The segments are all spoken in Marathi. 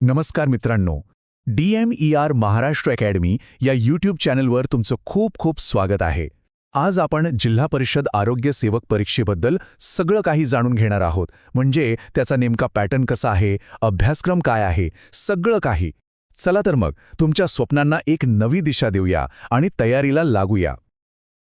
नमस्कार मित्रांनो, DMER महाराष्ट्र अकॅडमी या यूट्यूब चॅनलवर तुमचं खूप खूप स्वागत आहे. आज आपण जिल्हा परिषद आरोग्य सेवक परीक्षेबद्दल सगळं काही जाणून घेणार आहोत. म्हणजे त्याचा नेमका पॅटर्न कसा आहे, अभ्यासक्रम काय आहे, सगळं काही. चला तर मग तुमच्या स्वप्नांना एक नवी दिशा देऊया आणि तयारीला लागूया.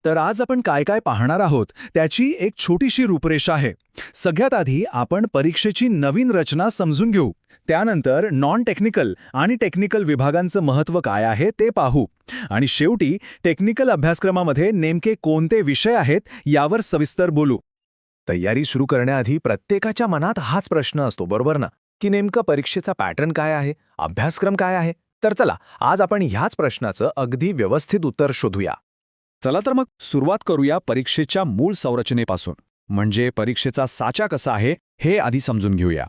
तर आज आपण काय काय पाहणार आहोत त्याची एक छोटीशी रूपरेषा आहे. सगळ्यात आधी आपण परीक्षेची नवीन रचना समजून घेऊ. त्यानंतर नॉन टेक्निकल आणि टेक्निकल विभागांचं महत्त्व काय आहे ते पाहू. आणि शेवटी टेक्निकल अभ्यासक्रमामध्ये नेमके कोणते विषय आहेत यावर सविस्तर बोलू. तयारी सुरू करण्याआधी प्रत्येकाच्या मनात हाच प्रश्न असतो, बरोबर ना? की नेमका परीक्षेचा पॅटर्न काय आहे, अभ्यासक्रम काय आहे? तर चला, आज आपण ह्याच प्रश्नाचं अगदी व्यवस्थित उत्तर शोधूया. चला तर मग सुरुवात करूया परीक्षेच्या मूळ संरचनेपासून. म्हणजे परीक्षेचा साचा कसा आहे हे आधी समजून घेऊया.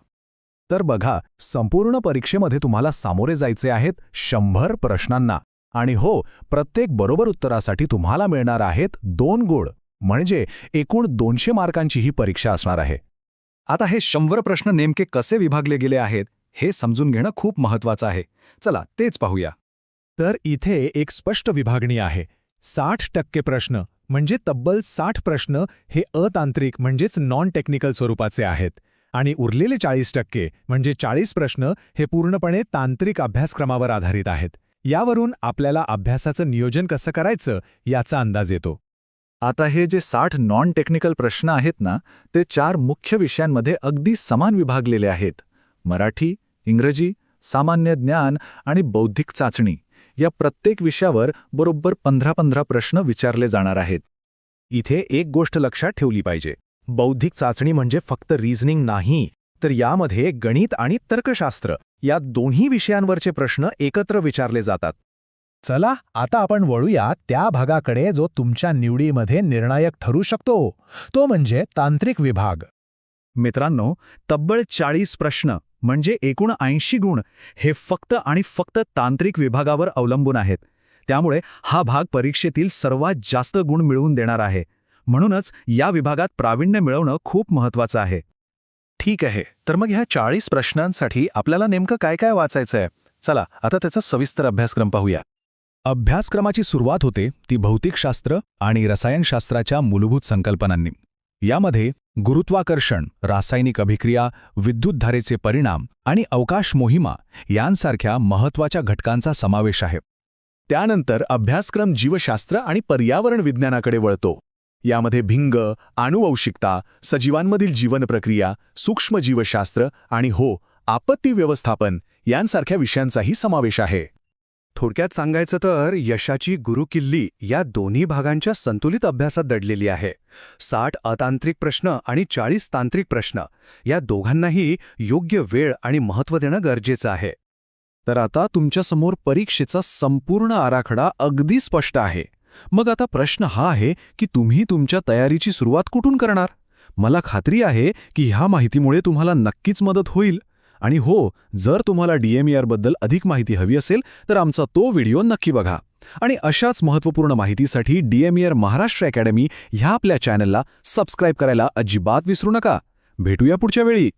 तर बघा, संपूर्ण परीक्षेमध्ये तुम्हाला सामोरे जायचे आहेत 100 प्रश्नांना. आणि हो, प्रत्येक बरोबर उत्तरासाठी तुम्हाला मिळणार आहेत 2 गुण. म्हणजे एकूण 200 मार्कांची ही परीक्षा असणार आहे. आता हे 100 प्रश्न नेमके कसे विभागले गेले आहेत हे समजून घेणं खूप महत्त्वाचं आहे. चला तेच पाहूया. तर इथे एक स्पष्ट विभागणी आहे. 60% प्रश्न म्हणजे तब्बल 60 प्रश्न हे अतांत्रिक म्हणजेच नॉन टेक्निकल स्वरूपाचे आहेत. आणि उरलेले 40% म्हणजे 40 प्रश्न हे पूर्णपणे तांत्रिक अभ्यासक्रमावर आधारित आहेत. यावरून आपल्याला अभ्यासाचं नियोजन कसं करायचं याचा अंदाज येतो. आता हे जे 60 नॉन टेक्निकल प्रश्न आहेत ना, ते 4 मुख्य विषयांमध्ये अगदी समान विभागलेले आहेत. मराठी, इंग्रजी, सामान्य ज्ञान आणि बौद्धिक चाचणी या प्रत्येक विषयावर बरोबर 15-15 प्रश्न विचारले जाणार आहेत. इथे एक गोष्ट लक्षात ठेवली पाहिजे. बौद्धिक चाचणी म्हणजे फक्त रिझनिंग नाही, तर यामध्ये गणित आणि तर्कशास्त्र या दोन्ही विषयांवरचे प्रश्न एकत्र विचारले जातात. चला आता आपण वळूया त्या भागाकडे जो तुमच्या निवडीमध्ये निर्णायक ठरू शकतो. तो म्हणजे तांत्रिक विभाग. मित्रांनो, तब्बल 40 प्रश्न म्हणजे एकूण 80 गुण हे फक्त आणि फक्त तांत्रिक विभागावर अवलंबून आहेत. त्यामुळे हा भाग परीक्षेतील सर्वात जास्त गुण मिळवून देणार आहे. म्हणूनच या विभागात प्रावीण्य मिळवणं खूप महत्त्वाचं आहे. ठीक आहे, तर मग ह्या 40 प्रश्नांसाठी आपल्याला नेमकं काय काय वाचायचं आहे? चला आता त्याचा सविस्तर अभ्यासक्रम पाहूया. अभ्यासक्रमाची सुरुवात होते ती भौतिकशास्त्र आणि रसायनशास्त्राच्या मूलभूत संकल्पनांनी. यामध्ये गुरुत्वाकर्षण, रासायनिक अभिक्रिया, विद्युतधारेचे परिणाम आणि अवकाश मोहिमा यांसारख्या महत्त्वाच्या घटकांचा समावेश आहे. त्यानंतर अभ्यासक्रम जीवशास्त्र आणि पर्यावरण विज्ञानाकडे वळतो. यामध्ये भिंग, आनुवंशिकता, सजीवांमधील जीवन प्रक्रिया, सूक्ष्म जीवशास्त्र आणि आपत्ती व्यवस्थापन यांसारख्या विषयांचाही समावेश आहे. थोडक्यात सांगायचं तर यशाची गुरुकिल्ली या दोन्ही भागांच्या संतुलित अभ्यासात दडलेली आहे. 60 अतांत्रिक प्रश्न आणि 40 तांत्रिक प्रश्न या दोघांनाही योग्य वेळ आणि महत्त्व देणं गरजेचं आहे. तर आता तुमच्यासमोर परीक्षेचा संपूर्ण आराखडा अगदी स्पष्ट आहे. मग आता प्रश्न हा आहे की तुम्ही तुमच्या तयारीची सुरुवात कुठून करणार? मला खात्री आहे की ह्या माहितीमुळे तुम्हाला नक्कीच मदत होईल. आणि जर तुम्हाला DMER बद्दल अधिक माहिती हवी असेल तर आमचा तो व्हिडिओ नक्की बघा. आणि अशाच महत्त्वपूर्ण माहितीसाठी DMER महाराष्ट्र अकॅडमी ह्या आपल्या चॅनलला सबस्क्राईब करायला अजिबात विसरू नका. भेटूया पुढच्या वेळी.